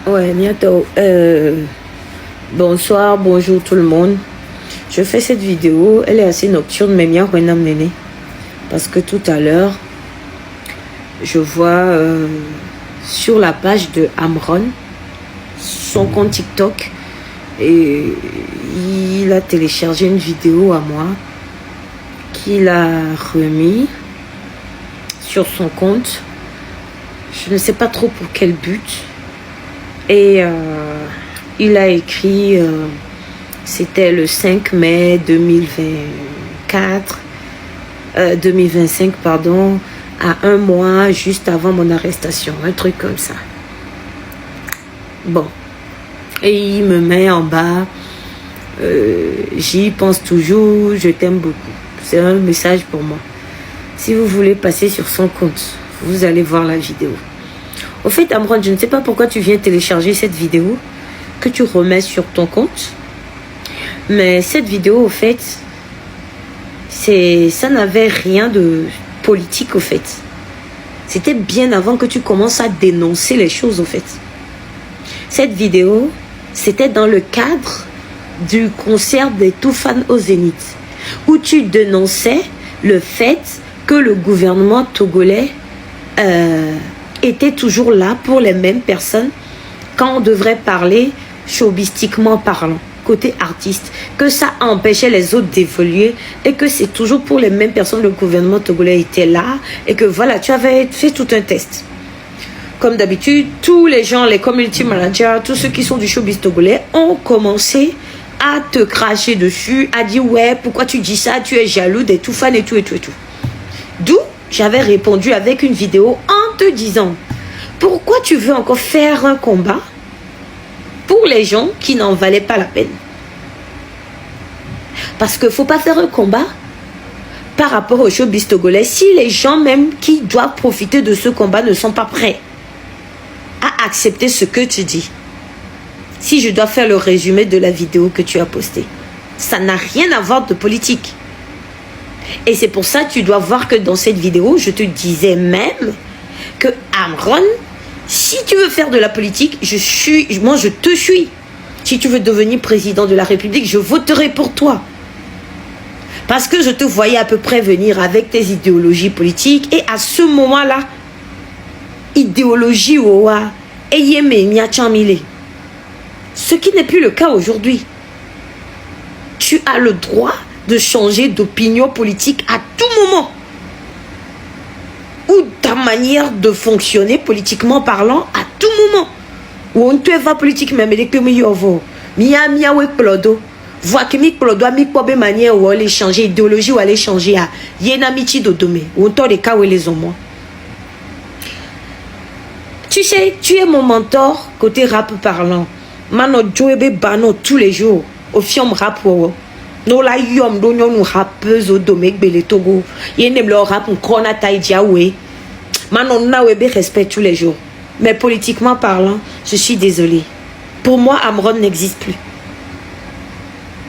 Ouais, bientôt. Bonsoir, bonjour tout le monde. Je fais cette vidéo, elle est assez nocturne, mais bien Nene. Parce que tout à l'heure, je vois sur la page de Amron, son compte TikTok, et il a téléchargé une vidéo à moi qu'il a remis sur son compte. Je ne sais pas trop pour quel but. Et il a écrit, c'était le 5 mai 2025, pardon, à un mois juste avant mon arrestation, un truc comme ça. Bon. Et il me met en bas, j'y pense toujours, je t'aime beaucoup. C'est un message pour moi. Si vous voulez passer sur son compte, vous allez voir la vidéo. Au fait, Amron, je ne sais pas pourquoi tu viens télécharger cette vidéo que tu remets sur ton compte. Mais cette vidéo, au fait, ça n'avait rien de politique, au fait. C'était bien avant que tu commences à dénoncer les choses, au fait. Cette vidéo, c'était dans le cadre du concert des Toufan au Zénith, où tu dénonçais le fait que le gouvernement togolais était toujours là pour les mêmes personnes quand on devrait parler showbistiquement parlant, côté artiste, que ça empêchait les autres d'évoluer et que c'est toujours pour les mêmes personnes le gouvernement togolais était là et que voilà, tu avais fait tout un test. Comme d'habitude, tous les gens, les community managers, tous ceux qui sont du showbiz togolais ont commencé à te cracher dessus, à dire ouais, pourquoi tu dis ça, tu es jaloux des tout fans et tout et tout et tout. D'où j'avais répondu avec une vidéo en te disant pourquoi tu veux encore faire un combat pour les gens qui n'en valaient pas la peine. Parce qu'il ne faut pas faire un combat par rapport au showbiz togolais si les gens même qui doivent profiter de ce combat ne sont pas prêts à accepter ce que tu dis. Si je dois faire le résumé de la vidéo que tu as postée, ça n'a rien à voir de politique. Et c'est pour ça que tu dois voir que dans cette vidéo, je te disais même que Amron, si tu veux faire de la politique, moi je te suis. Si tu veux devenir président de la République, je voterai pour toi. Parce que je te voyais à peu près venir avec tes idéologies politiques. Et à ce moment-là, idéologie owa, ce qui n'est plus le cas aujourd'hui. Tu as le droit de changer d'opinion politique à tout moment. Ou ta manière de fonctionner politiquement parlant à tout moment. Ou on te va politique même et que mi yovo. Mia we plodo. Vois que mi plodo mi pobe manière ou aller changer idéologie ou aller changer à yena michi dodome. Ou on te les cas où les hommes. Tu sais, tu es mon mentor côté rap parlant. Mano joebe bano tous les jours. Au fiom rap wo. No la yom do nyon rappeuse au domek bele Togo. Yenem le rap krona taïdia we. Mano na webe respect tous les jours. Mais politiquement parlant, je suis désolée. Pour moi, Amron n'existe plus.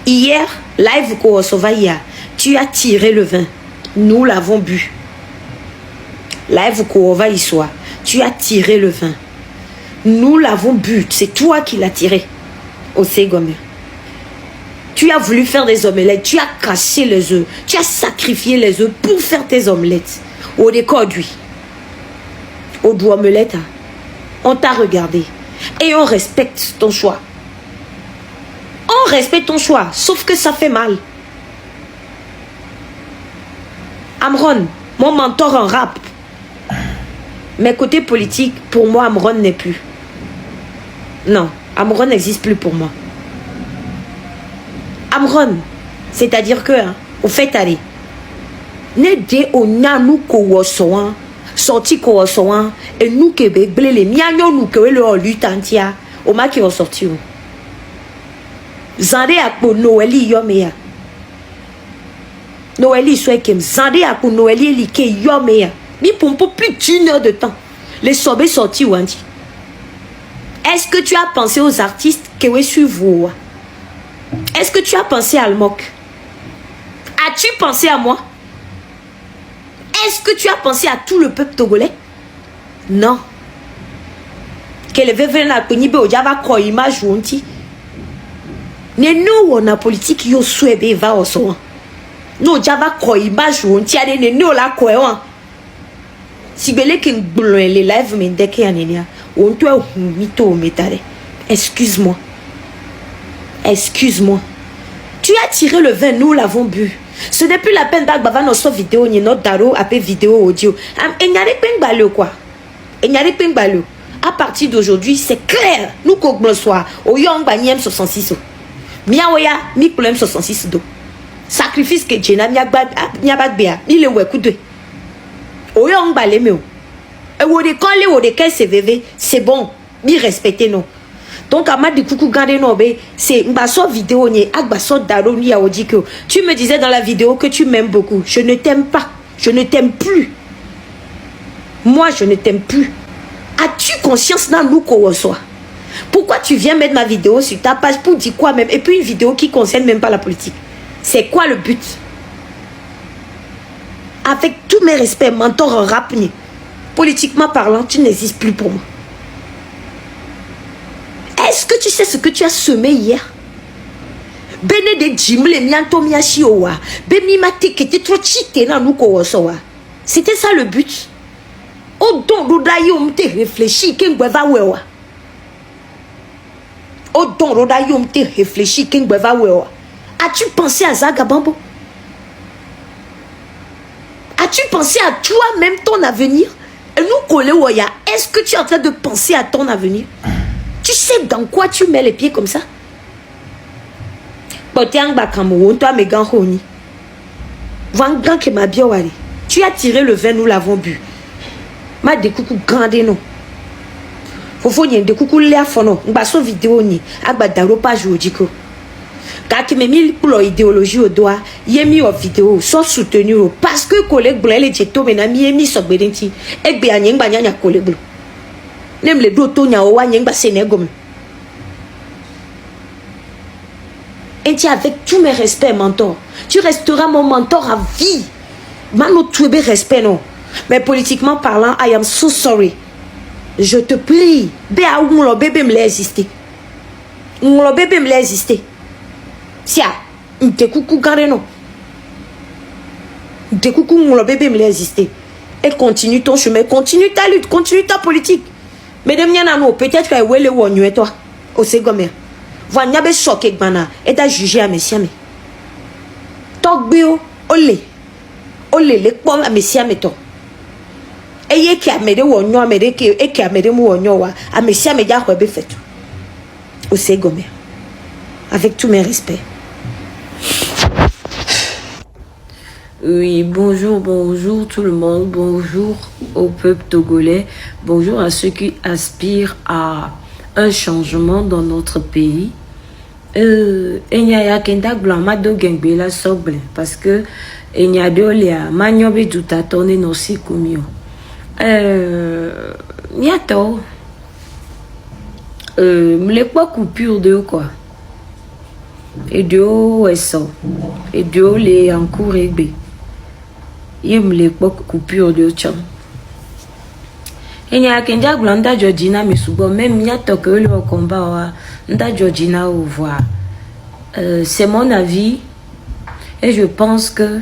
Hier, live Koosovaya, tu as tiré le vin. Nous l'avons bu. Live Koosovaya, tu as tiré le vin. Nous l'avons bu. C'est toi qui l'as tiré. Au Ségomé. Tu as voulu faire des omelettes. Tu as cassé les œufs. Tu as sacrifié les œufs pour faire tes omelettes. Au décor d'huile. Au doigt omelette. On t'a regardé. Et on respecte ton choix. On respecte ton choix. Sauf que ça fait mal. Amron, mon mentor en rap. Mais côté politique, pour moi, Amron n'est plus. Non, Amron n'existe plus pour moi. Amron, c'est-à-dire que, hein, au fait, allez, n'aidez au nanou kowosoan, sorti kowosoan, et nous kebe blele, miagnon nous que le lutantia, au ma qui va sortir. Zandé à pour Noëli yomea. Noëli soit kem, zandé à pour Noëli like yomea. Mi pour plus d'une heure de temps. Les sobés sortis ou anti. Est-ce que tu as pensé aux artistes que vous suivez? Est-ce que tu as pensé à Almok? As-tu pensé à moi? Est-ce que tu as pensé à tout le peuple togolais? Non. qu'elle veut venir à Konibe au Java quoi image ou anti. Ne nous on a politique yo souebe va au son. No Java quoi image ou anti allez ne nous la quoi. Si belé qui les live mais dès qu'il y a nenia, on doit mito métare. Excuse-moi. Excuse-moi. Tu as tiré le vin, nous l'avons bu. Ce n'est plus la peine d'avoir notre vidéo, ni notre daro, après vidéo audio. Et n'y a pas de quoi. Et n'y a pas de à partir d'aujourd'hui, c'est clair. Nous, qu'on le soir, au Yong Banyem 66. Miaoya, mi problème 66 do. Sacrifice que Jena, n'y a pas de béa, ni le wekoude. Au Yong Balemeo. Et où des collés, où des caisses CVV, c'est bon. Mi respectez nous. Donc, à ma de coucou gardé nobe, c'est une vidéo, ni agbasso daro, ni aodiko. Tu me disais dans la vidéo que tu m'aimes beaucoup. Je ne t'aime pas. Je ne t'aime plus. Moi, je ne t'aime plus. As-tu conscience dans nous qu'on reçoit? Pourquoi tu viens mettre ma vidéo sur ta page pour dire quoi même? Et puis une vidéo qui ne concerne même pas la politique. C'est quoi le but? Avec tous mes respects, mentor en rap, politiquement parlant, tu n'existes plus pour moi. Est-ce que tu sais ce que tu as semé hier? Bene de Jimle, mianto miachiowa. Bemi mate qui était trop cheaté dans nous qu'on reçoit. C'était ça le but. Oh, donc, Rodayoum te réfléchi, qu'un gueva wewa. Oh, donc, Rodayoum te réfléchi, qu'un gueva wewa. As-tu pensé à Zagabambo? As-tu pensé à toi-même ton avenir? Et nous, Kolewoya, est-ce que tu es en train de penser à ton avenir? Tu sais dans quoi tu mets les pieds comme ça? Botiang Bakamoun, toi, mes gants Roni. Vangan qui m'a bien wari. Tu as tiré le vin, nous l'avons bu. Ma de coucou grandé non. Faut y de coucou l'air fono. On va sur vidéo ni. Agba daro pas jodiko. Car qui me mis pour l'idéologie au doigt. Y mis en vidéo sans soutenir parce que collègue blé les jeto menami y mis sur bedenti. Et bien y a n'y a collègue. N'aime les deux tonya ou y a sénégom. Et tu avec tous mes respects mentor. Tu resteras mon mentor à vie. Mano tu be respect non. Mais politiquement parlant, I am so sorry. Je te prie. Béa ou mon bébé me l'a existé. Mon bébé me l'a existé. Sia, te coucou carré non. Te coucou mon bébé me l'a existé. Et continue ton chemin, continue ta lutte, continue ta politique. Mais de m'y peut-être que ouais le wonyu et toi. Au segomer. Voilà, n'y a pas choqué bana. Et t'as jugé à mes siamés. Tok bio, olé. Olé, les points à mes siamés toi. Et qui a mené ou non, et qui a mené ou non, à mes siamés d'art fait. Au segomer. Avec tous mes respects. Oui, bonjour tout le monde, bonjour au peuple togolais, bonjour à ceux qui aspirent à un changement dans notre pays. Enyaya kenda glama do gengbe la soble parce que enyado lia manyobe tout a tourné no sikumio. Niato m'le pas coupure de quoi. Et de haut eso et de haut les en cours égbe. Il me pas coupure de cham. Et n'y a qu'un diable en Georgina, mais souvent même n'y a que le combat en Georgina au voir. C'est mon avis et je pense que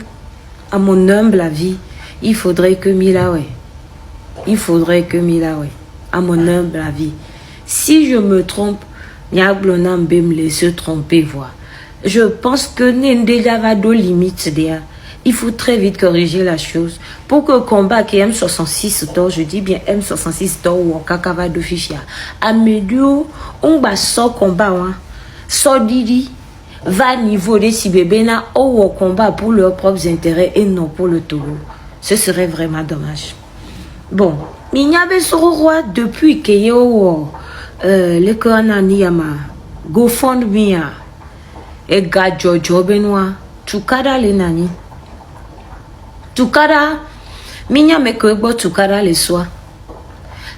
à mon humble avis, il faudrait que Milawe. Il faudrait que Milawe. À mon humble avis. Si je me trompe, n'y a blonam me se tromper voir. Je pense que Nendela va de limites derrière. Il faut très vite corriger la chose pour que le combat qui M66 je dis bien M66 ou Kakava de Fichia, à Médio, on va sans combat, sans Didi, va niveau des Sibébéna au combat pour leurs propres intérêts et non pour le Togo. Ce serait vraiment dommage. Bon, il y avait ce roi depuis que le Corona Niyama, GoFundMe, et Gadjo Benoît, Tukada les nani. Tukara, minya mekwebo tukara le soir.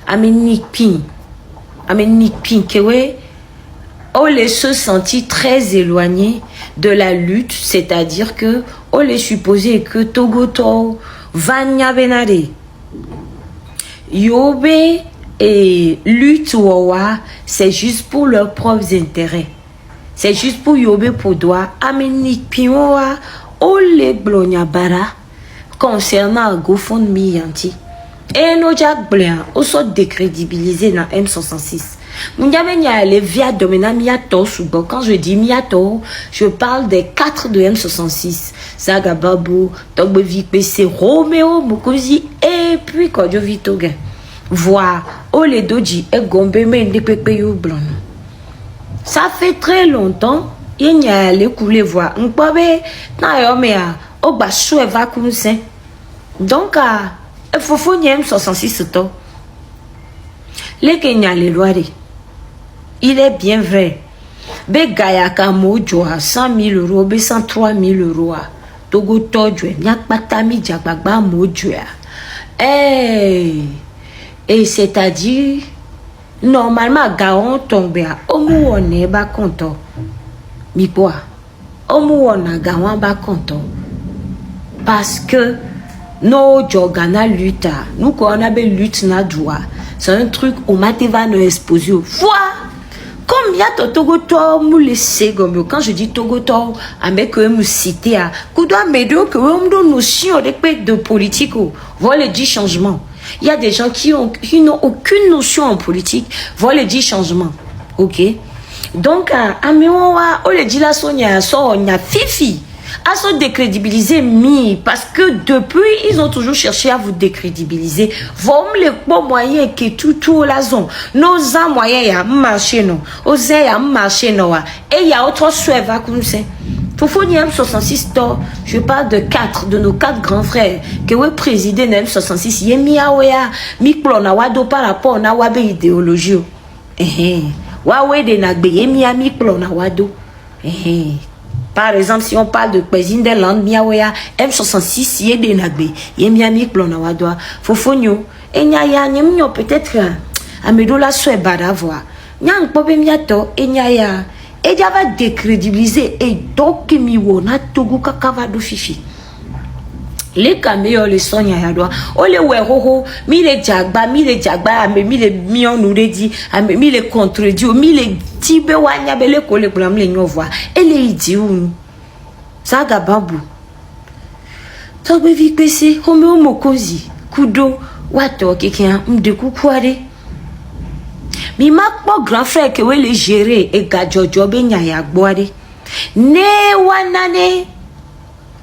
Amenikpin kewe, on les se sentit très éloignés de la lutte, c'est-à-dire que on les supposait que Togoto, Vanya Benade, Yobe, et lutte ouawa, c'est juste pour leurs propres intérêts. C'est juste pour yobe podoa amenik pioa ole blonya bara concernant GoFundMe yanti. Et nos Jack Blanc aussi décrédibilisé dans M66. Moundiamenya les via domina miato subo. Quand je dis miato, je parle des 4 de M66. Saga Babou, Togbe VPC, Roméo, Mukuzi et puis Kodjo Vitogen. Voir Ole Doji et Gombe Mendepepeyo Blanc. Ça fait très longtemps, il y a les coulées voir. N'pabe, na yomea, au basou eva kunse. Donc, il faut faire 66 to. Les Kenya les lois. Il est bien vrai. Be Gayaka Mojoa 100 000 euros, be 103 000 euros. Togo Todjwe, Nyak Patami Djabagba Mojoa. Et c'est-à-dire, normalement, Gaon tombe à Omuone ba konto. Mi quoi? Omuona Gaon ba konto. Parce que nos jogana lutte, nous qu'on a belle lutte na joie. C'est un truc où Mateva nous expose. Voilà. Comme il y a Togoto, moule segomio. Quand je dis Togoto, avec que me citer à Koudoua Médio, que on donne notion de politique, voilà 10 changements. Il y a des gens qui n'ont aucune notion en politique, voilà 10 changements. Ok? Donc, à Méoua, on le dit là, Sonia, Sonia, Fifi. À se décrédibiliser, parce que depuis, ils ont toujours cherché à vous décrédibiliser. Vom les bons moyens que tout la zone. Nos moyens, il y a marché, non. Osé, il y a marché, non. Et il y a autre chose, comme ça. Pour finir, M66, je parle de 4, de nos 4 grands frères, que vous présidez de M66, il y a miaouya, miklona, wado par rapport à wabe idéologie. Wawe de nagbe, il y a miaklona, wado. Par exemple, si on parle de cuisine des landes, miaouya, M66, il y a des nagbe, il y a miaklona, wado. Fofonio, et n'y a peut-être, amedola souhait badavoir. Nyang pobe miato, et n'y a. Et il va décrédibiliser et donc mi wona togu kakava do fifi. Les caméos les sonya yadwa. O le wehoho mi le jagba ame mi le mion nous dit ame mi le contredit mi le tibe wanya bele ko le blam le nyova. Et les idiots. Saga babu. Togbe vi pese homo mokozi kudo wato kekia mdeku kware. Mi mak po grand frère que we le gérer et gadjojo be nyaya gboade ne wanane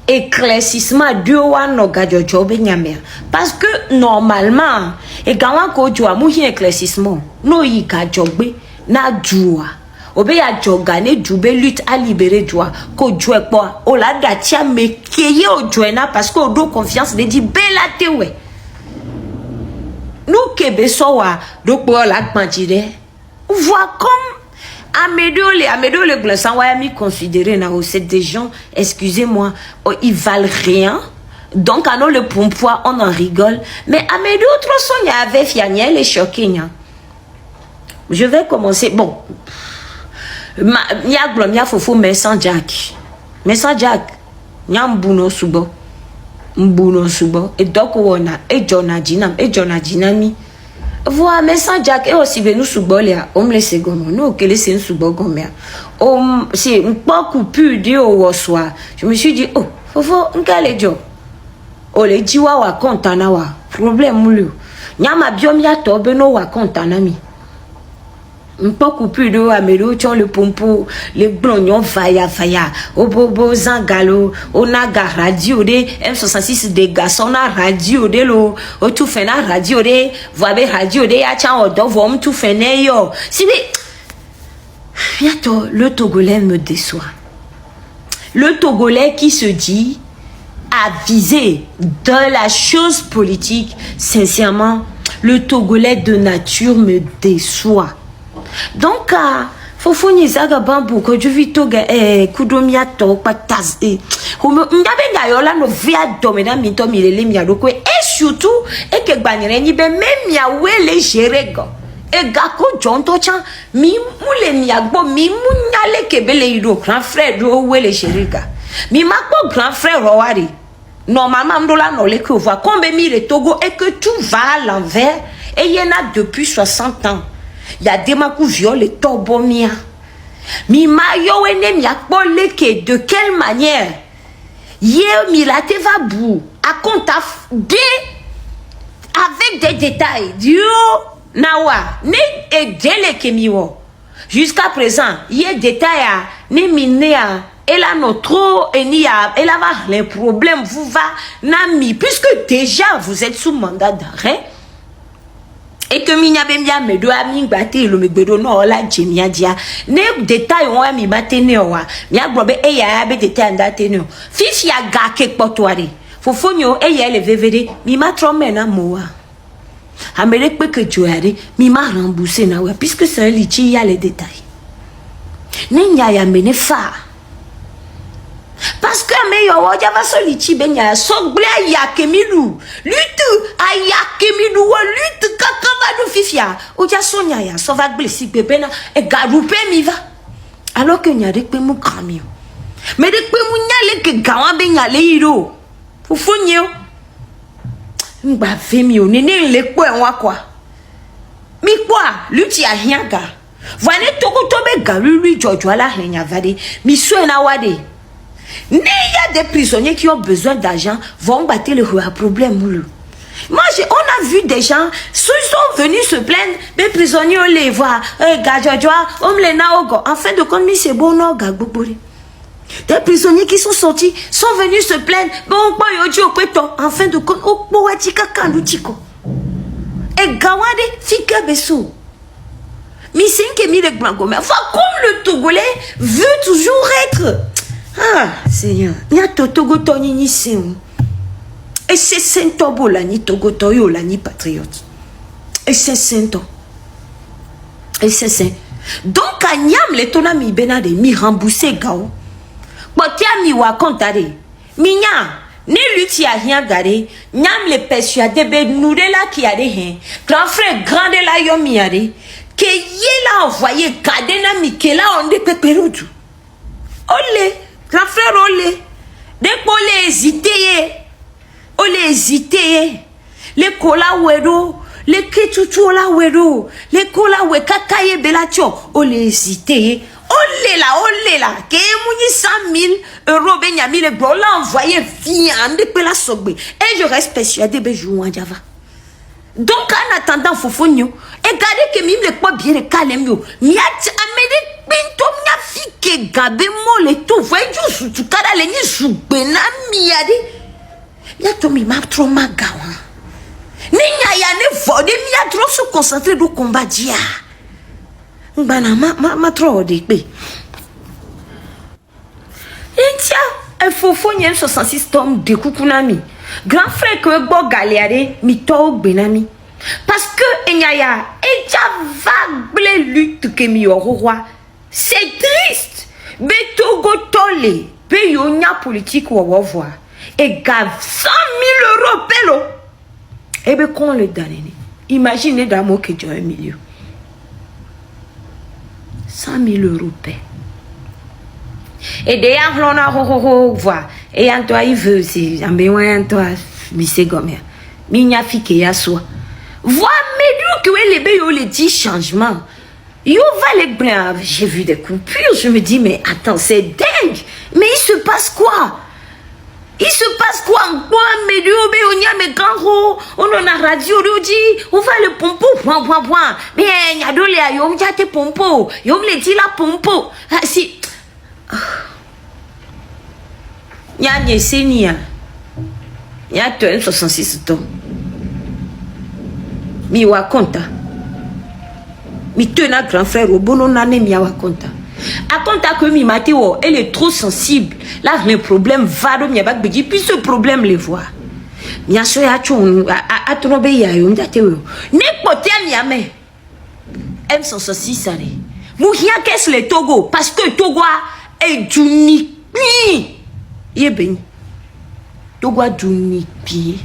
éclaircissement de wan no gadjojo be nyamia parce que normalement et gawan ko joa mu hi éclaircissement no yi gadjogbe na joa obe ya joga ne djube lutte à libérer joa ko joe po o la datia me keye o joena parce que o do confiance de di bela tewe. Nous Québécois, donc pour la quantité, on voit comme Amédeo les glaçons, ouais, mi considéré na c'est des gens, excusez-moi, ils valent rien. Donc à nous le pompoir, on en rigole. Mais Amédeo trop son y avait fianiel et choqué. Je vais commencer. Bon, Nya glomia fofo mais sans Jack, Nya mbuno subo. Mbuno subo et donc on a et Jonah Dinami voilà mais sans Jack et aussi venu subo là on me laisse gomme non que laisse subo gomme on c'est un peu coupure de au soir je me suis dit oh faut ngale jo o le jiwa wa kontana wa problème mulu nyama biomia to beno wa kontana mi un peu coupure de Amédeo tu le pompo les blonds faya au bobo zangalo on a radio de M66 des garçons na radio de lo o tout fait na radio de voibe radio de ya chan odo vom tout fait ne yo si bientôt le Togolais me déçoit. Le Togolais qui se dit avisé de la chose politique, sincèrement le Togolais de nature me déçoit. Donc, faut nizaga bambu ko juvito ga kudomia to pataz ngabe ngayola no via domena minto milele miadoko et surtout et que banire ni be même ya wele gerego et gako jonto chan mi mule miagbo mi munyale kebele ido grand frère do wele gerega mi makbo grand frère rowari Normalement, on doit n'oler que voir combien le Togo et que tout va à l'envers. Et il y en a depuis 60 ans. Il y a des gens qui violent les tobomia. Mi mayo ene mi akpole que de quelle manière? Hier mi la te va bou. A compte bien avec des détails. Dio nawa ne et dele que miwo. Jusqu'à présent, il y a des détails à ne minea. Elle a notre elle a les problèmes vous va nami puisque déjà vous êtes sous mandat d'arrêt et que minya bemia me do ami gbate lo me gbedo no la jemia dia ne détail on mi batene wa mi agbobe e ya be détail ndatene fifi aga ke potware fofonyo e ya le vevede mi ma tromena moa amere pe que joare mi ma rembourser na wa puisque c'est un lichi ya les détails ne nya ya mene fa. Parce que mais yo ja va soliti benya so gle ya kemilu lutte aya kemilu wo lutte kakava do fifia o ja sonya ya so va gle si bebe na e garupe mi va alors que nya de pe mu kramio mais de pe mu nya le ke gawa benya le iro fufunyo ngba femi o nene le po enwa kwa mi kwa lutti a hiaga voine toko tobe garu lui jojo ala henya vade mi so na wade. Il y a des prisonniers qui ont besoin d'argent, vont battre le problème. Moi, on a vu des gens, ils sont venus se plaindre, les prisonniers, on les voit, en fin de compte, c'est bon, non, des prisonniers qui sont sortis, sont venus se plaindre, en fin de compte, et Gawade, Fika Bessou. Mais c'est que le blanc, comme le Togolais veut toujours être. Ah, Seigneur, il y a Togo Tony Sim. Et c'est Saint-Tobo la ni Togo Toyo la ni patriote. Et c'est Saint-To. Et c'est Saint. Donc, à Niam, les tonami benade, mi remboursé gao. Botia mi wa kontade. Minya, ne lutti a rien gardé. Niam les persuadé, be nouré la qui a des hein. Grand frère, grande la yomi a des. Que yé la envoyé, kadena mi, que là on est peperoutou. Olé. Grand frère, olé. Dès qu'on les hésité, on les hésité. Les cola ouero, les ketoutou la ouero, les cola oué kakaye belatio, on les hésité. Olé là, que mouni 100 000 euros, benyami, les bro, là envoyé viande de la sobe. Et je reste persuadé, ben jouant Java. Donc, en attendant, Fofonio, et gardez que mime les quoi bien les calemio, miat amène pinto mia fike gabe mo le tout, voyez juste tu kada le ni soubena miadi. Miato mi ma trop magawa. Ni nya ya ne vode mia trop se concentrer do combat dia. Bana ma trop de pe. Et tiens, il faut fonyer 66 tomes de kukunami. Grand frère que bo galéare mi to benami. Parce que enyaya eja vague lutte que mi roi. C'est triste. Betogo tole, be yonya politique ou voir. Et gave 100 000 euros pelo. Et be qu'on le donne. Imaginez d'amour que tu as un milieu. 100 000 euros paix. Et d'ailleurs, on a voir. Et en toi, il veut, c'est un béoin, toi, Missé Gomer. Minya fike ya soi. Vois, mais que les béos les 10 changements. Yo va les blancs. J'ai vu des coupures. Je me dis, mais attends, c'est dingue. Mais il se passe quoi? Il se passe quoi? Mais on y a mes grands on en a radio, on dit, on va le pompo, point. Mais il y a de l'air, on dit, te pompo. On me dit la pompo. Ah, si. Il y a des seniors. Il y a 66 ans. Mi wa konta. Mi tena grand frère au bono nane mi wa konta. A konta que mi mateo, elle est trop sensible. Là, le problème va de mi abak beji, puis ce problème les voit. Mi a soya chon, a trobe ya yo, m'dateo. Ne pote mi ame. M166 sare. Mouhia qu'est-ce le Togo? Parce que Togo est d'unique. Yeben. Togo a d'unique pied.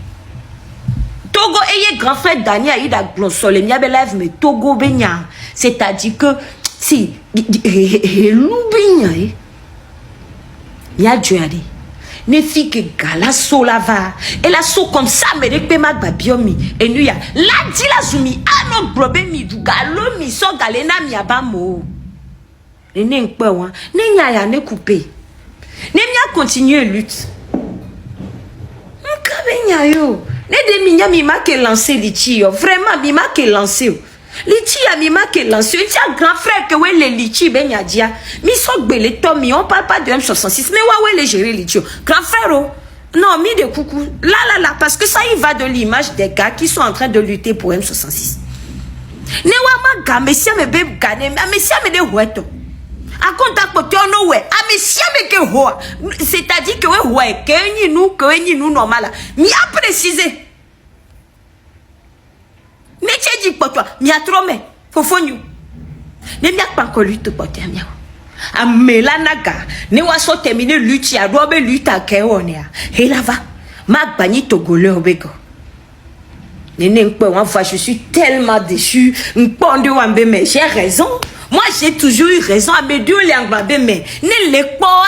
Togo et grand frère Daniel il a glossolé mi abelève mais Togo benya c'est-à-dire que si loubenya ya juari ne fit que gala so lava et la so comme ça me de ma babiomi et nous ya la dit la zumi ano globe mi du galo mi so galena mi abamo ne nkpe wa ne nya ya ne couper ne mia continuer lutte nkabe nya yo ne de mi nya mi ma ke lancer lichi yo vraiment mi ma ke lancer lichi ya mi ma ke lancer un grand frère que ouais les lichi ben nya dia mi so gbele to mi on parle pas de M66 mais ouais les gérer lichi grand frère oh non mi de coucou là parce que ça il va de l'image des gars qui sont en train de lutter pour M66 ne wa ma ga messia me be gane messia me de hueto a contact côté on ouais a messia me ke ho c'est-à-dire que ouais que ni nous normal mi a préciser mais tu dis pas toi mi a trop mais fofonyu ne mi a pas encore lutte pour te mi a melanaga ne wa so terminer lutte ya do be lutte a ke on ya et là va ma bani togolais obego je suis tellement déçu. Mais j'ai raison. Moi, j'ai toujours eu raison. Mais ne le pas.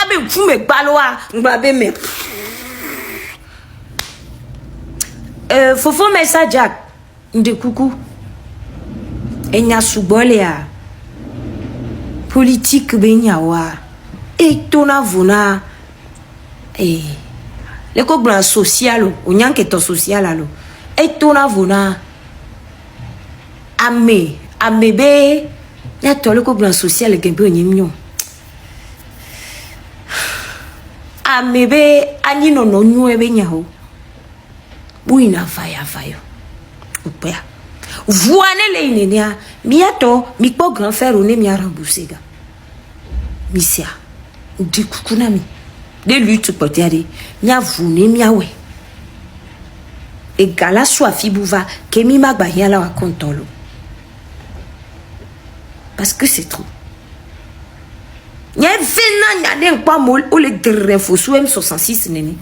Faut faire ça, Jack. De coucou. Et n'y a souboléa. Politique, benyawa. Et ton avona. Et. Le cobra social, ou n'y a que ton social, alors. Et ton avona ame be ya tole ko blanc social ke be nyimnyo ame be ani no nyu ebe nyaho buina faya upea voine le inenia miato mi po grand frère on mi rembourser ga misia di kukunami de lutte potiari nya vune miawe et gala soit fibouva kemi magba la kontolo parce que c'est trop nya vena nya den pas mol ou le grefo sous M66 nene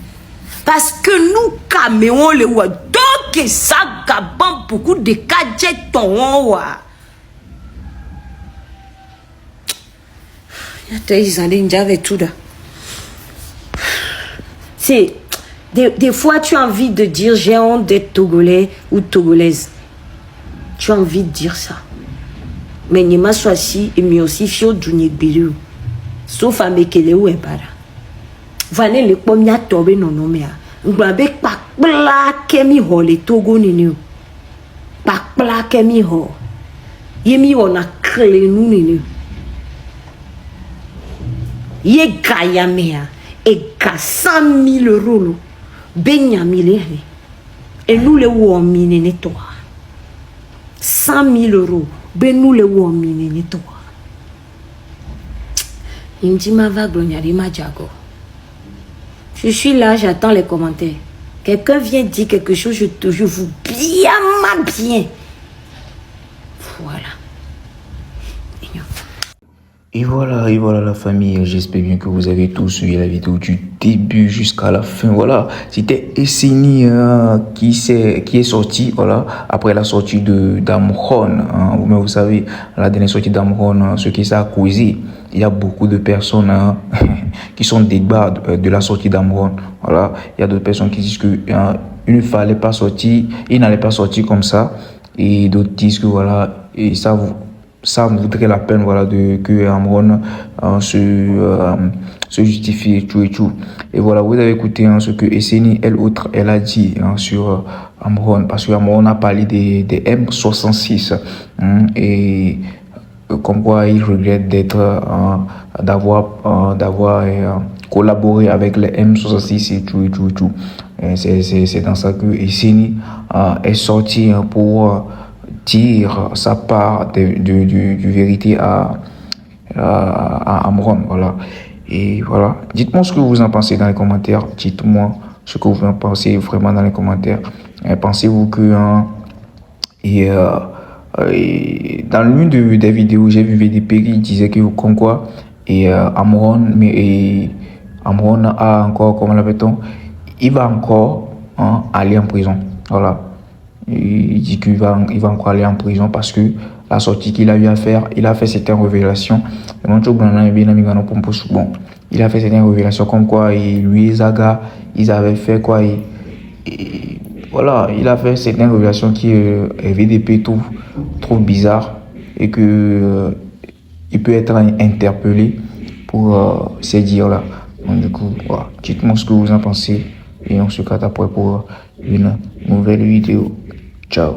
parce que nous caméons le wa donc ça gaban beaucoup de gadgetons wa ya te izande njave tout da c'est des fois, tu as envie de dire j'ai honte d'être Togolais ou Togolaise. Tu as envie de dire ça. Mais n'y m'a choisi et m'y aussi fio d'une biru. Sauf à Mekele ou Ebara. Vanne le pomia tobe non nomea. M'babe pak bla kemi ho le Togo nini. Pak bla kemi ho. Yemi on a créé nous nini. Ye gaya mea. Et qu'à 100 000 euros. Benyamile et nous les womine nettoie 100 000 euros ben nous les womine nettoie Indima va glonyari majago je suis là j'attends les commentaires quelqu'un vient dire quelque chose je vous bien voilà. Et voilà la famille, j'espère bien que vous avez tous suivi la vidéo du début jusqu'à la fin. Voilà, c'était Esseni qui est sorti, voilà, après la sortie de Damron. Vous savez, la dernière sortie de Damron, ce qui ça a causé, il y a beaucoup de personnes qui sont débat de la sortie d'Amron. Voilà, il y a d'autres personnes qui disent que il ne fallait pas sortir, il n'allait pas sortir comme ça, et d'autres disent que voilà, et ça vaudrait la peine, voilà, que Amron se justifie et tout. Et voilà, vous avez écouté ce que Esseni, elle a dit sur Amron, parce que Amron a parlé des M66 et comme quoi il regrette d'avoir collaboré avec les M66 et tout. C'est dans ça que Esseni est sorti pour dire sa part du vérité à Amron, voilà. Et voilà, dites-moi ce que vous en pensez dans les commentaires. Dites-moi ce que vous en pensez vraiment dans les commentaires. Pensez-vous que dans l'une des vidéos, j'ai vu VDP qui disait que comme quoi Amron a encore, comment l'appelle-t-on, il va encore aller en prison, voilà. Il dit qu'il va encore aller en prison parce que la sortie qu'il a eu à faire, il a fait certaines révélations. Bon, il a fait certaines révélations comme quoi lui et Zaga, ils avaient fait quoi. Voilà, il a fait certaines révélations qui avaient des faits trop bizarres et que il peut être interpellé pour ces dires-là. Donc du coup, voilà, dites-moi ce que vous en pensez et on se capte après pour une nouvelle vidéo. Ciao.